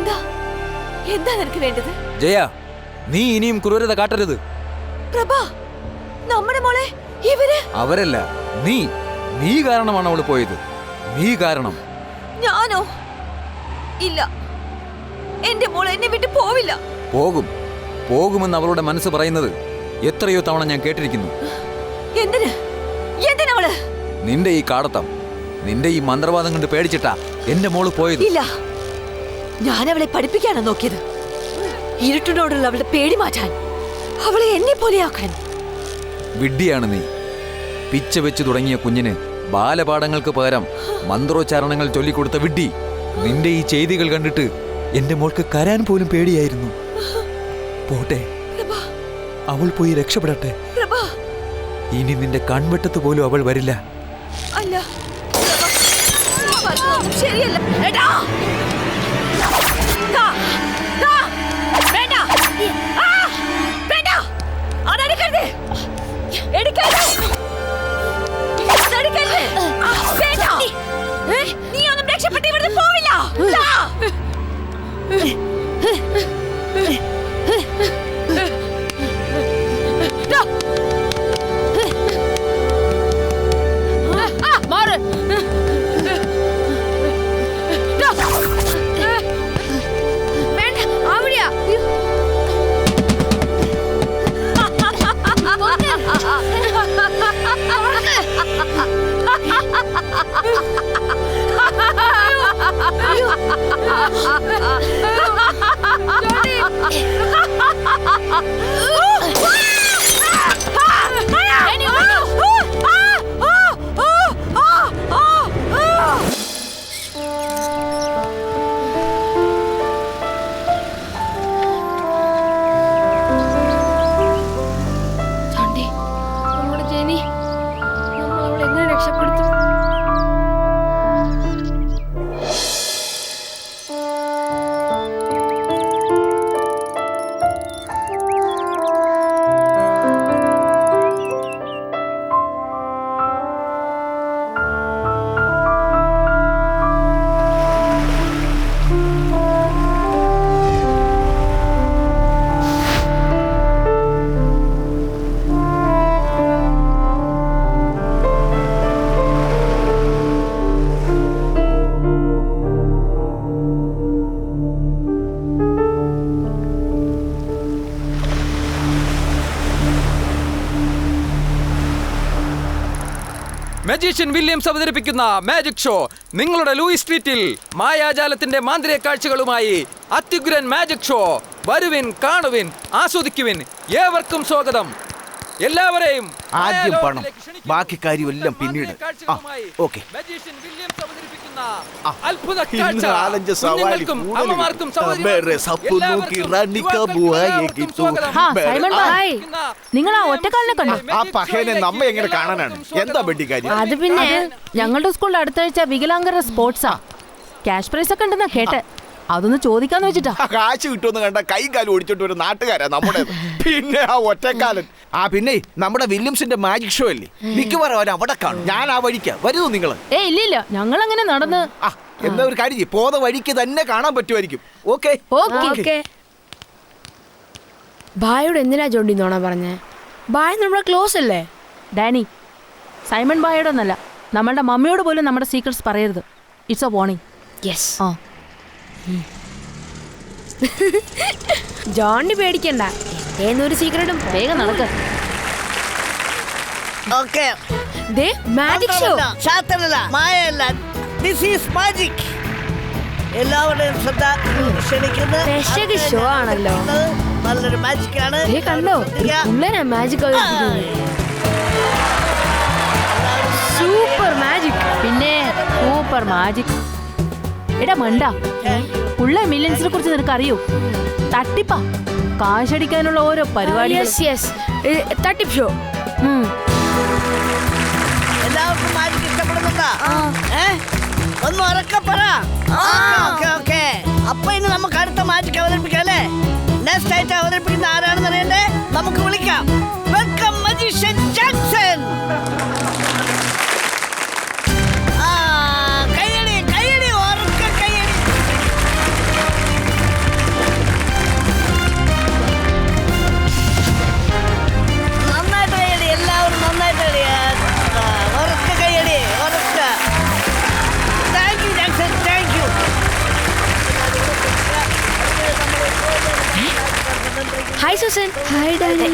എന്താ എന്താ നിനക്ക് വേണ്ടത്? ജയ, നീ ഇനിയും ക്രൂരത കാട്ടരുത്. പ്രഭാ, നമ്മുടെ മോളെ ഇവര്. അവരല്ല, നീ. നീ കാരണമാണ് അവള് പോയത്. നീ കാരണം. ഞാനോ? ഇല്ല, എന്റെ മോൾ എന്നെ വിട്ട് പോവില്ല. പോകുമെന്ന് അവളുടെ മനസ്സ് പറയുന്നത് എത്രയോ തവണ ഞാൻ കേട്ടിരിക്കുന്നു. എന്തിനവള്? നിന്റെ ഈ കാടത്തം, നിന്റെ ഈ മന്ത്രവാദം കൊണ്ട് പേടിച്ചിട്ടാ എന്റെ മോള് പോയത്. ഇല്ല, ഞാൻ അവളെ പഠിപ്പിക്കാനാ നോക്കിയത്. ഇരുട്ടിനോടുള്ള അവളുടെ പേടി മാറ്റാൻ, അവളെ എന്നെ പോലെയാക്കാൻ. വിഡ്ഢിയാണ് നീ. പിച്ച വെച്ച് തുടങ്ങിയ കുഞ്ഞിന് ബാലപാഠങ്ങൾക്ക് പകരം മന്ത്രോച്ചാരണങ്ങൾ ചൊല്ലിക്കൊടുത്ത വിഡ്ഢി. നിന്റെ ഈ ചെയ്തികൾ കണ്ടിട്ട് എന്റെ മോൾക്ക് കരാൻ പോലും പേടിയായിരുന്നു. പോട്ടെ, അവൾ പോയി രക്ഷപ്പെടട്ടെ. ഇനി നിന്റെ കൺവെട്ടത്ത് പോലും അവൾ വരില്ല. അല്ല, ശരിയല്ല. നീ ഒന്നും രക്ഷപ്പെട്ട് ഇവിടുന്ന് പോവില്ല. മജീഷ്യൻ വില്യംസ് അവതരിപ്പിക്കുന്ന മാജിക് ഷോ. നിങ്ങളുടെ ലൂയിസ് സ്ട്രീറ്റിൽ മായാജാലത്തിന്റെ മാന്ത്രിക കാഴ്ചകളുമായി അത്യുഗ്രൻ മാജിക് ഷോ. വരുവിൻ, കാണുവിൻ, ആസ്വദിക്കുവിൻ. ഏവർക്കും സ്വാഗതം. എല്ലാവരെയും ആദ്യം പണം, ബാക്കി കാര്യമെല്ലാം പിന്നീട്. ഓക്കെ. നിങ്ങൾ ആ ഒറ്റക്കാലിനെ കണ്ടോ? ആ പഹേനെ നമ്മ എങ്ങനെ കാണാനാണ്? എന്താ ബെഡി കാര്യം? അത് പിന്നെ ഞങ്ങളുടെ സ്കൂളിൽ അടുത്ത ആഴ്ച വികലാംഗരുടെ സ്പോർട്സാ. ക്യാഷ് പ്രൈസ് ഒക്കെ ഉണ്ടെന്നാ കേട്ടെ. അതൊന്ന് ചോദിക്കാന്ന് വെച്ചിട്ടാ. കാശ് കിട്ടുമെന്ന് കണ്ട കൈ കാലം ഓടിച്ചോട്ട് ഒരു നാട്ടുകാരാ നമ്മുടെ. പിന്നെ ആ ഒറ്റക്കാലൻ. പിന്നെ നമ്മുടെ വില്യംസിന്റെ മാജിക് ഷോ അല്ലേ, മിക്കവാറും അവർ അവിടെ കാണും. ഞാൻ ആ വഴിക്കാ. വരുന്നു നിങ്ങള്? ഇല്ല, ഞങ്ങൾ അങ്ങനെ നടന്ന്. എന്താ ഒരു കാര്യം, പോത വഴിക്ക് തന്നെ കാണാൻ പറ്റുമായിരിക്കും. ഓക്കെ. ബായോട് എന്തിനാ ജോണ്ടി നോണ പറഞ്ഞേ? ബായ നമ്മുടെ ക്ലോസ് അല്ലേ? ഡാനി, സൈമൺ ബായോടൊന്നല്ല, നമ്മളുടെ മമ്മിയോട് പോലും നമ്മുടെ സീക്രട്സ് പറയരുത്. It's A warning. Yes. Jonty പേടിക്കണ്ട, എന്നൊരു സീക്രട്ടും. വേഗം നടക്ക്. Magic show. എല്ലാവരുടെയും ശ്രദ്ധ ക്ഷണിക്കുന്നു. ഷോ ആണല്ലോ. നല്ലൊരു മാജിക് ആണ്. കണ്ടോ, മാജിക്. Super magic. പിന്നെ സൂപ്പർ മാജിക്. എടാ മണ്ട, ഉള്ള മില്യൻസിനെ കുറിച്ച് നിനക്ക് അറിയോ? തട്ടിപ്പാ, കാശടിക്കാനുള്ള ഓരോ പരിപാടി. തട്ടിപ്പ് ഷോ. എല്ലാവർക്കും മാജിക് ഇഷ്ടപ്പെടുന്നുണ്ടോ? ഒന്ന് ഉറക്കപ്പറ. അപ്പൊ ഇനി നമുക്ക് അടുത്ത മാജിക് അവതരിപ്പിക്കാം അല്ലേ? നെക്സ്റ്റ് ആയിട്ട് അവതരിപ്പിക്കുന്ന ആരാണെന്ന് അറിയണ്ടേ? നമുക്ക് വിളിക്കാം. Welcome magician Jackson. Hi Susan. Hi Danny.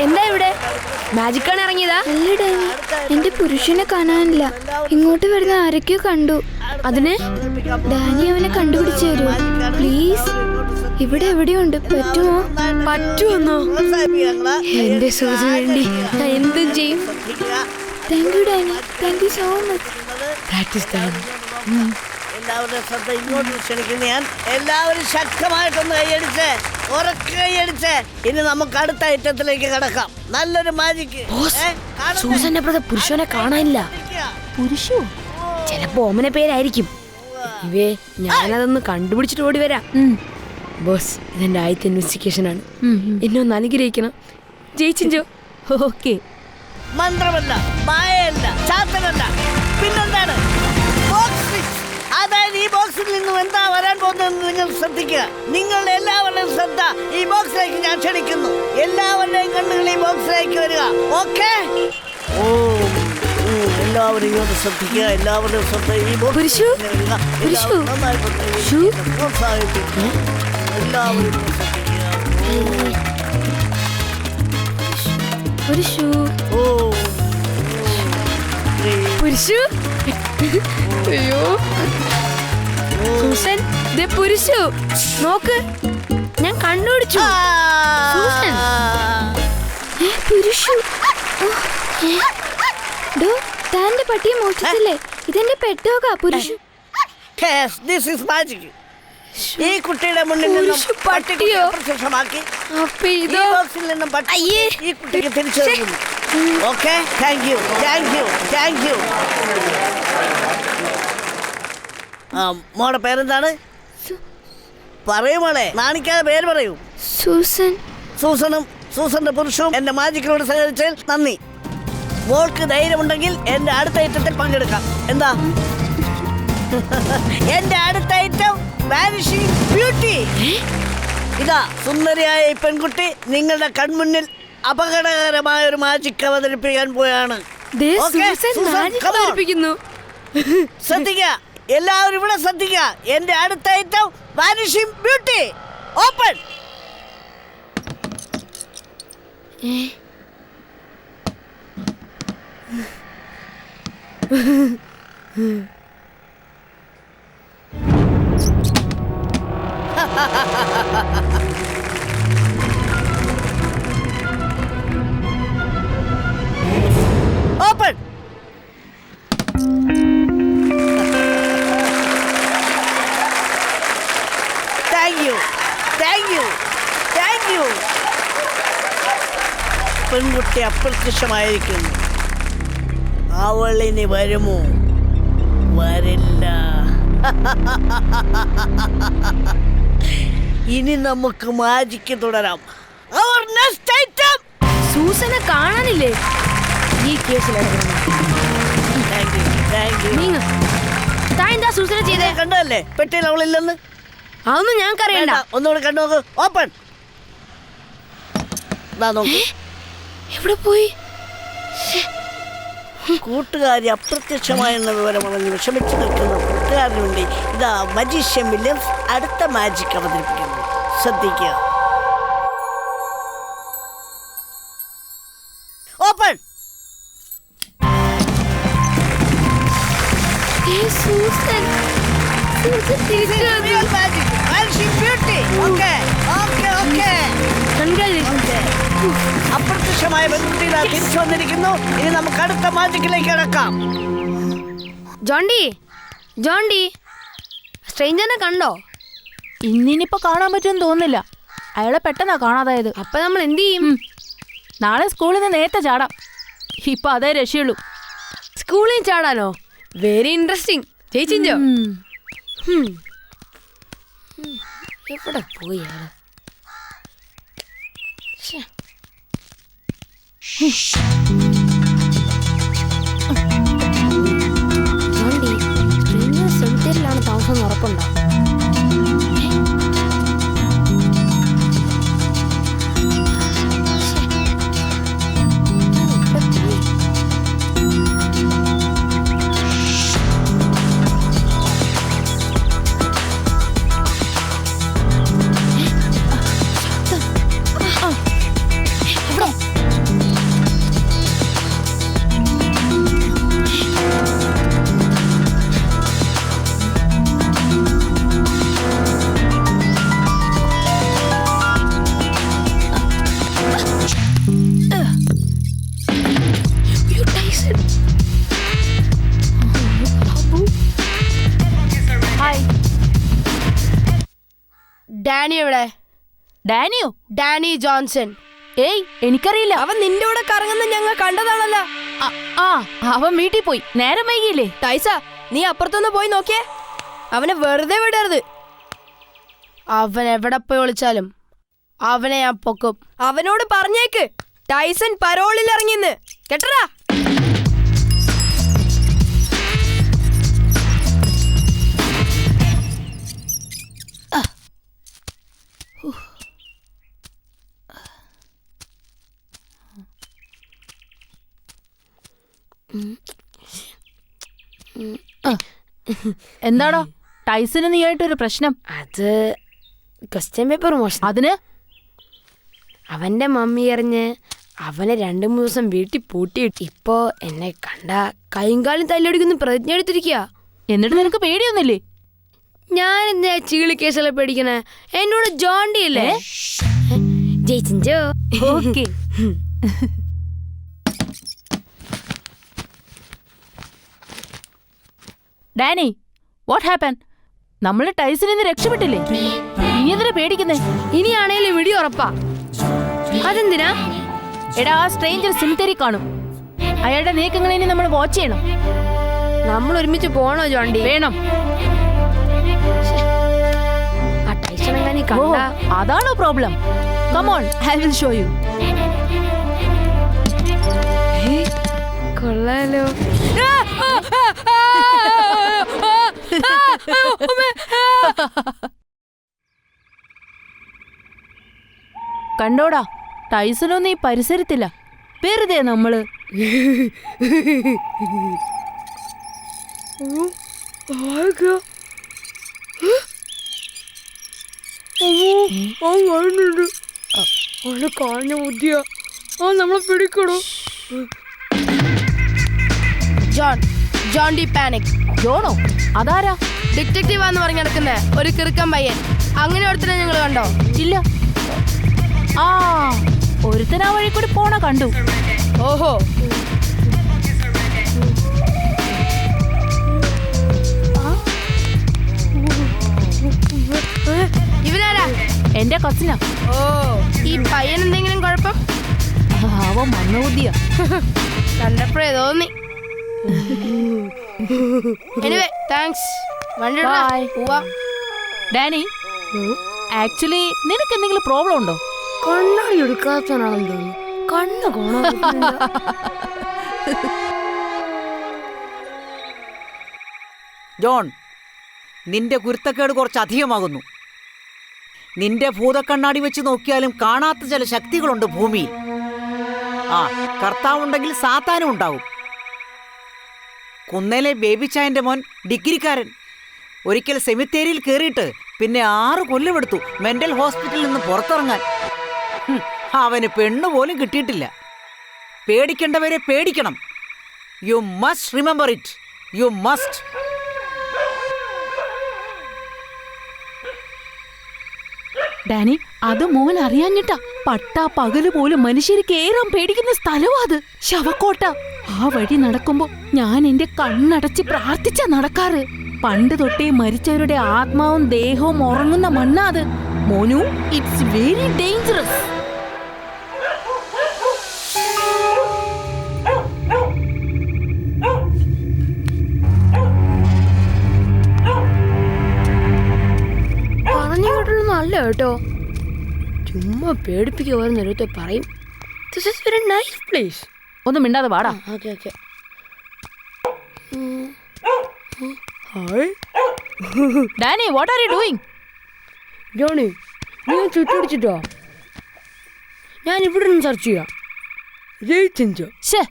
എന്താ ഇവിടെ മാജിക് ആണ് ഇറങ്ങിയതാ? അല്ല ഡാനി, എന്റെ പുരുഷനെ കാണാനില്ല. ഇങ്ങോട്ട് വരുന്ന ആരൊക്കെയോ കണ്ടു. അതിന് ഡാനി അവനെ കണ്ടുപിടിച്ചു തരൂ പ്ലീസ്. ഇവിടെ എവിടെയുണ്ട്, പറ്റുമോ? പറ്റുമെന്നോ? എന്റെ സൂസന് വേണ്ടി ഞാൻ എന്തും ചെയ്യും. Thank you Danny, thank you so much. Practice time. എല്ലാവരുടെ ശ്രദ്ധ ഇങ്ങോട്ട് ക്ഷണിക്കുന്നു ഞാൻ. എല്ലാവരും ശക്തമായിട്ടൊന്ന് കൈയടിച്ച്, ഉറക്കെ കൈയടിച്ച്. ഇനി നമുക്ക് അടുത്ത ഐറ്റത്തിലേക്ക് കടക്കാം. നല്ലൊരു മാജിക്. സൂസന്റെ ബ്രദർ പുരുഷനെ കാണാനില്ല. പുരുഷോ? ചിലപ്പോ ഓമന പേരായിരിക്കും. ഇവേ ഞാനതൊന്ന് കണ്ടുപിടിച്ചിട്ട് ഓടി വരാം. ബോസ്, ഇതെന്റെ ആദ്യത്തെ ഇൻവെസ്റ്റിഗേഷൻ ആണ്. എന്നെ ഒന്ന് അനുഗ്രഹിക്കണം. ജയിച്ചോ? ഓക്കെ. മന്ത്രമല്ല, മായയല്ല, ചാത്തനല്ല, പിന്നെന്താണ്? ബോക്സ്. അതായത് ഈ ബോക്സിൽ നിന്നും എന്താ വരാൻ പോകുന്നതെന്ന് നിങ്ങൾ ശ്രദ്ധിക്കുക. നിങ്ങളുടെ എല്ലാവരുടെയും ശ്രദ്ധ ഈ ബോക്സിലേക്ക് ഞാൻ ക്ഷണിക്കുന്നു. എല്ലാവരുടെയും കണ്ണുകൾ ഈ ബോക്സിലേക്ക് വരിക. ഓക്കെ? എല്ലാവരും ഇങ്ങോട്ട് ശ്രദ്ധിക്കുക. എല്ലാവരുടെയും ശ്രദ്ധ ഈ പുരുഷു, പുരുഷു, ഷൂ. പ്രോത്സാഹിപ്പിക്കുക. എല്ലാവരും ശ്രദ്ധിക്കുക. പുരുഷു, പുരുഷു. അയ്യോ സൂസൻ, ദേ പുരുഷു. നോക്ക്, ഞാൻ കണ്ടുപിടിച്ചു. സൂസൻ, പുരുഷു. ഡോ, താന്റെ പട്ടിയെ മോഷ്ടിച്ചില്ലേ? ഇതെന്റെ പെട്ടോകാ Purushu. Yes, this is magic. ഈ കുട്ടിയുടെ മുന്നിൽ നിന്നും പട്ടിയെ പ്രത്യക്ഷമാക്കി അപ്പൊ ഈ ഇതോ? ബോക്സിൽ നിന്നും പട്ടി ഈ കുട്ടിക്ക് തിരിച്ചു നൽകുന്നു. Okay, thank you, thank you, thank you. മോടെ പേരെന്താണ്? പറയൂ മോളെ, നാണിക്കാതെ പേര് പറയൂ. സൂസൻ. സൂസനും സൂസന്റെ പുരുഷനും എന്റെ മാജിക്കിനോട് സഹകരിച്ചതിൽ നന്ദി. മോൾക്ക് ധൈര്യമുണ്ടെങ്കിൽ എന്റെ അടുത്ത ഐറ്റത്തിൽ പങ്കെടുക്കാം. എന്താ? എന്റെ അടുത്ത ഐറ്റം വാനിഷിംഗ് ബ്യൂട്ടി. ഇതാ, സുന്ദരിയായ ഈ പെൺകുട്ടി നിങ്ങളുടെ കൺമുന്നിൽ അപകടകരമായ ഒരു മാജിക് അവതരിപ്പിക്കാൻ പോയാണ്. ദേ Okay, Susan Susan, magic come on. അവതരിപ്പിക്കുന്നു. ശ്രദ്ധിക്കുക, എല്ലാവരും ഇവിടെ ശ്രദ്ധിക്കുക. എന്റെ അടുത്ത item vanishing beauty. Open. Open. Thank you, thank you, thank you. പെൺകുട്ടി അപ്രത്യക്ഷമായിരിക്കുന്നു. അവളിനി വരുമോ? വരില്ല. ഇനി നമുക്ക് മാജിക്ക് തുടരാം. Our next item. സൂസനെ കാണാനില്ലേ? ഈ കേസിൽ Thank you, thank you. താൻ എന്താ സൂസനെ ചെയ്തേ? കണ്ടല്ലേ പെട്ടിയിൽ അവളില്ലെന്ന്? അതൊന്നും ഞങ്ങൾക്കറിയണ്ട. വേണ്ട, ഒന്നുകൂടെ കണ്ടു നോക്ക്. ഓപ്പൺ. നോക്ക്. എവിടെ പോയി? കൂട്ടുകാരി അപ്രത്യക്ഷമായെന്ന വിവരം പറഞ്ഞ് വിഷമിച്ചു നിൽക്കുന്ന കൂട്ടുകാരന് വേണ്ടി ഇതാ മജീഷ്യൻ വില്യംസ് അടുത്ത മാജിക് അവതരിപ്പിക്കുന്നു. ശ്രദ്ധിക്കുക. ഓപ്പൺ. സൂസൻ, സൂസൻ തിരിച്ചു വന്നു. Real magic. Vanishing beauty. Okay, okay, okay. അപ്രത്യക്ഷമായ പെൺകുട്ടി ഇതാ തിരിച്ചു വന്നിരിക്കുന്നു. ഇനി നമുക്ക് അടുത്ത മാജിക്കിലേക്ക് കിടക്കാം. ജോണ്ടി, ജോണ്ടി, സ്ട്രേഞ്ചറിനെ കണ്ടോ? ഇന്നിനിപ്പോ കാണാൻ പറ്റുമെന്ന് തോന്നുന്നില്ല. അയാളെ പെട്ടെന്നാ കാണാതായത്. അപ്പൊ നമ്മൾ എന്ത് ചെയ്യും? നാളെ സ്കൂളിൽ നിന്ന് നേരത്തെ ചാടാം. ഇപ്പൊ അതേ രക്ഷയുള്ളൂ. സ്കൂളിൽ ചാടാനോ? Very interesting. ചേച്ചിഞ്ചോ? എവിടെ പോയി ആള്? ജോണ്ടി, സെമിത്തേരിലാണ് താമസം ഉറപ്പുണ്ടോ? ഡാനി എവിടെ? ഡാനിയോ? Danny Johnson. ഏയ് എനിക്കറിയില്ല. അവൻ നിന്റെ കൂടെ കറങ്ങുന്ന ഞങ്ങൾ കണ്ടതാണല്ലോ. ആ അവൻ വീട്ടിൽ പോയി. നേരം വൈകിയില്ലേ? ടൈസ, നീ അപ്പുറത്തൊന്ന് പോയി നോക്കിയേ. അവനെ വെറുതെ വിടരുത്. അവൻ എവിടെ പോയി ഒളിച്ചാലും അവനെ ഞാൻ പൊക്കും. അവനോട് പറഞ്ഞേക്ക് ടൈസൺ പരോളിൽ ഇറങ്ങിന്ന്. കേട്ടടാ? എന്താടോ ടൈസന് നീയായിട്ടൊരു പ്രശ്നം? അത് ക്വസ്റ്റ്യൻ പേപ്പർ മോശം. അതിന് അവന്റെ മമ്മി അറിഞ്ഞ് അവനെ 2-3 ദിവസം വീട്ടിൽ പൂട്ടിയിട്ട് ഇപ്പോ എന്നെ കണ്ട കൈകാലും തല്ലൊടിക്കുന്ന പ്രതിജ്ഞ എടുത്തിരിക്കുക. എന്നിട്ട് നിനക്ക് പേടിയൊന്നുമില്ലേ? ഞാൻ എന്താ ചീളി കേസല്ലേ പേടിക്കണേ? എന്നോട് ജോണ്ടി അല്ലേ? ജയിച്ചോ? ഓക്കെ. Danny, what happen? നമ്മള് ടൈസണിൽ നിന്ന് രക്ഷപ്പെട്ടില്ലേ? ഇനി എന്തിനാ പേടിക്കുന്നേ? ഇനിയാണേലും വിടി ഉറപ്പാ. അതെന്തിനാ? എടാ, ആ സ്ട്രേഞ്ചർ സിംതരി കാണും. അയാളുടെ നീക്കങ്ങൾ ഇനി നമ്മൾ വാച്ച് ചെയ്യണം. നമ്മൾ ഒരുമിച്ച് പോണോ ജോണ്ടി? വേണം. ആ ടൈസൺ എങ്ങനെ കണ്ട? അതാണോ problem? Come on, I will show you. കൊള്ളാലോ. കണ്ടോടാ, ടൈസനൊന്നും ഈ പരിസരത്തില്ല. വെറുതെ നമ്മള് കാഞ്ഞ ബുദ്ധിയാ. നമ്മളെ പിടിക്കണോ? John D panic. ജോണോ? അതാരാ? ഡിറ്റക്റ്റീവ് ആന്ന് പറഞ്ഞ് നടക്കുന്നേ ഒരു കിറുക്കൻ പയ്യൻ. അങ്ങനെ ഒരുത്തനെ നിങ്ങൾ കണ്ടോ? ഇല്ല. ആ, ഒരുത്തനാ വഴി കൂടി പോണ കണ്ടു. ഓഹോ. ഇവനാരാ? എന്റെ കസിനാ. ഓ, ഈ പയ്യൻ എന്തെങ്കിലും കുഴപ്പം? അവ മണ്ണൂതിയ. കണ്ടപ്പോഴേ തോന്നി. Anyway thanks. ഡാനി, ആക്ച്വലി നിനക്ക് എന്തെങ്കിലും പ്രോബ്ലം ഉണ്ടോ? കണ്ണാടി എടുക്കാത്തവനാണെന്ന് തോന്നുന്നു. കണ്ണ് ജോൺ, നിന്റെ കുരുത്തക്കേട് കുറച്ച് അധികമാകുന്നു. നിന്റെ ഭൂതക്കണ്ണാടി വെച്ച് നോക്കിയാലും കാണാത്ത ചില ശക്തികളുണ്ട് ഭൂമിയിൽ. ആ, കർത്താവുണ്ടെങ്കിൽ സാത്താനും ഉണ്ടാവും. കുന്നേലെ ബേബിച്ചായന്റെ മോൻ ഡിഗ്രിക്കാരൻ ഒരിക്കൽ സെമിത്തേരിയിൽ കയറിയിട്ട് പിന്നെ 6 കൊല്ലമെടുത്തു മെന്റൽ ഹോസ്പിറ്റലിൽ നിന്ന് പുറത്തിറങ്ങാൻ. അവന് പെണ്ണുപോലും കിട്ടിയിട്ടില്ല. പേടിക്കേണ്ടവരെ പേടിക്കണം. You must remember it. You must. Danny, അത് മോൻ അറിയാഞ്ഞിട്ടാ. പട്ടാ പകല് പോലും മനുഷ്യര് കേറാൻ പേടിക്കുന്ന സ്ഥലവാ അത്. ശവക്കോട്ട. ആ വഴി നടക്കുമ്പോ ഞാൻ എന്റെ കണ്ണടച്ച് പ്രാർത്ഥിച്ചാ നടക്കാറ്. പണ്ട് തൊട്ടേ മരിച്ചവരുടെ ആത്മാവും ദേഹവും ഉറങ്ങുന്ന മണ്ണാ അത്. മോനു, ഇറ്റ്സ് വെരി ഡേഞ്ചറസ്. പറഞ്ഞു കേട്ടൊന്നും അല്ല കേട്ടോ. ചുമ്മാ പേടിപ്പിക്കുക ഓരോരുത്തർ പറയും. This is very nice place. ഒന്നും മിണ്ടാതെ വാടാ. Okay okay. Hi Danny, what are you doing? Johnny, നീ ചുറ്റടിച്ചിട്ടോ? ഞാൻ ഇവിടെ നിന്ന് സെർച്ച് ചെയ്യാം. ജയിച്ചോ? ശ്ശേ,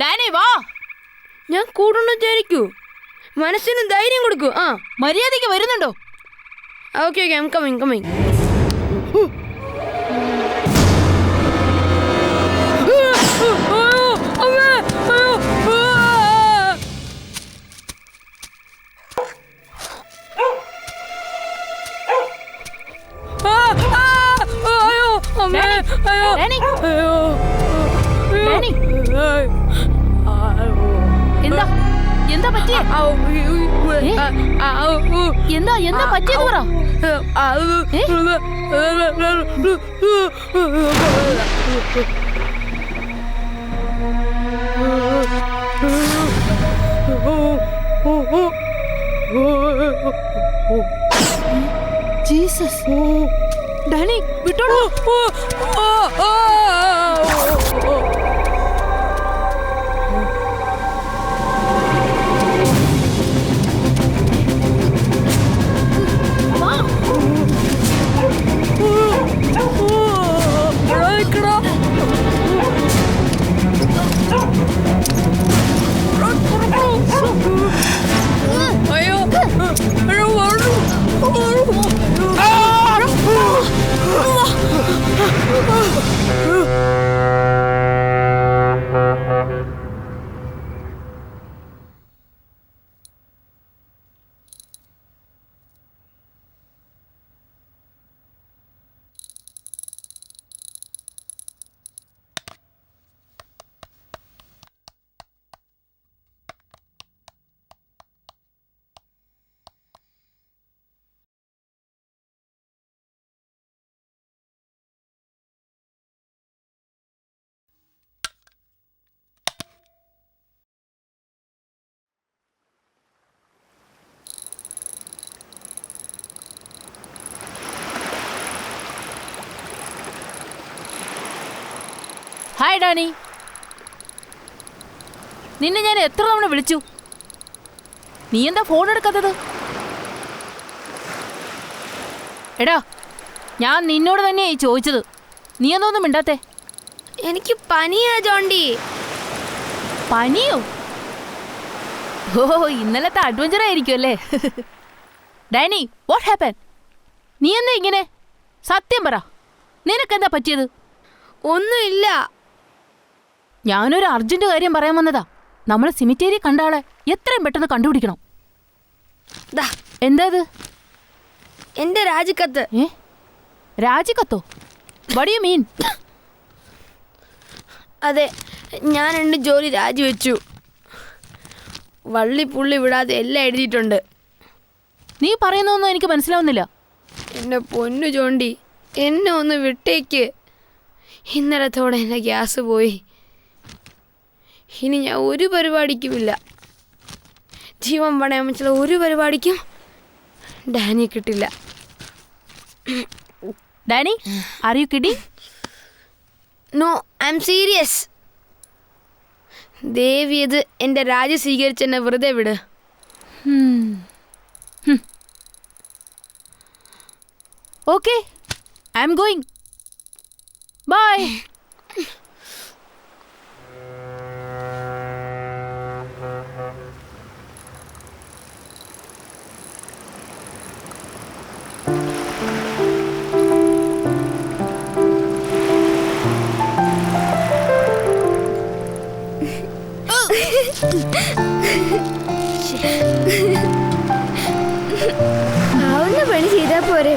ഡാനി വാ. ഞാൻ കൂടുന്നു വിചാരിക്കൂ. മനസ്സിന് ധൈര്യം കൊടുക്കൂ. ആ, മര്യാദയ്ക്ക് വരുന്നുണ്ടോ? Okay okay, I am coming coming. Danny, എന്താ? എന്താ പറ്റിയേ? എന്താ എന്താ പറ്റിയെന്ന് പറ. ജീസസ്, ഡാനി വിട്ടോളൂ. ഹായ് ഡാനി, നിന്നെ ഞാൻ എത്ര തവണ വിളിച്ചു, നീ എന്താ ഫോൺ എടുക്കാത്തത്? എടാ, ഞാൻ നിന്നോട് തന്നെയായി ചോദിച്ചത്, നീ എന്തൊന്നും മിണ്ടാത്തെ? എനിക്ക് പനിയാ ജോണ്ടി. പനിയോ? ഓ, ഇന്നലത്തെ അഡ്വഞ്ചർ ആയിരിക്കും അല്ലേ? Danny, what happen? നീ എന്താ ഇങ്ങനെ? സത്യം പറ, നിനക്കെന്താ പറ്റിയത്? ഒന്നുമില്ല. ഞാനൊരു അർജന്റ് കാര്യം പറയാൻ വന്നതാ. നമ്മൾ സിമിറ്റേരി കണ്ട ആളെ എത്രയും പെട്ടെന്ന് കണ്ടുപിടിക്കണം. എന്താ ഇത്? എന്റെ രാജിക്കത്ത്. രാജിക്കത്തോ? What you mean? അതെ, ഞാൻ എൻ്റെ ജോലി രാജിവെച്ചു. വള്ളിപ്പുള്ളി വിടാതെ എല്ലാം എഴുതിയിട്ടുണ്ട്. നീ പറയുന്നൊന്നും എനിക്ക് മനസ്സിലാവുന്നില്ല. എൻ്റെ പൊന്നു ജോണ്ടി, എന്നെ ഒന്ന് വിട്ടേക്ക്. ഇന്നലത്തോടെ എൻ്റെ ഗ്യാസ് പോയി. ഇനി ഞാൻ ഒരു പരിപാടിക്കുമില്ല. ജീവൻ പണയം വെച്ചുള്ള ഒരു പരിപാടിക്കും ഡാനി കിട്ടില്ല. Danny, are you kidding? No, I'm serious. ദേവിയത് എൻ്റെ രാജി സ്വീകരിച്ചെന്നെ വെറുതെ വിട്. Okay, I'm going. Bye. ആവുന്ന പണി ചെയ്താൽ പോരെ.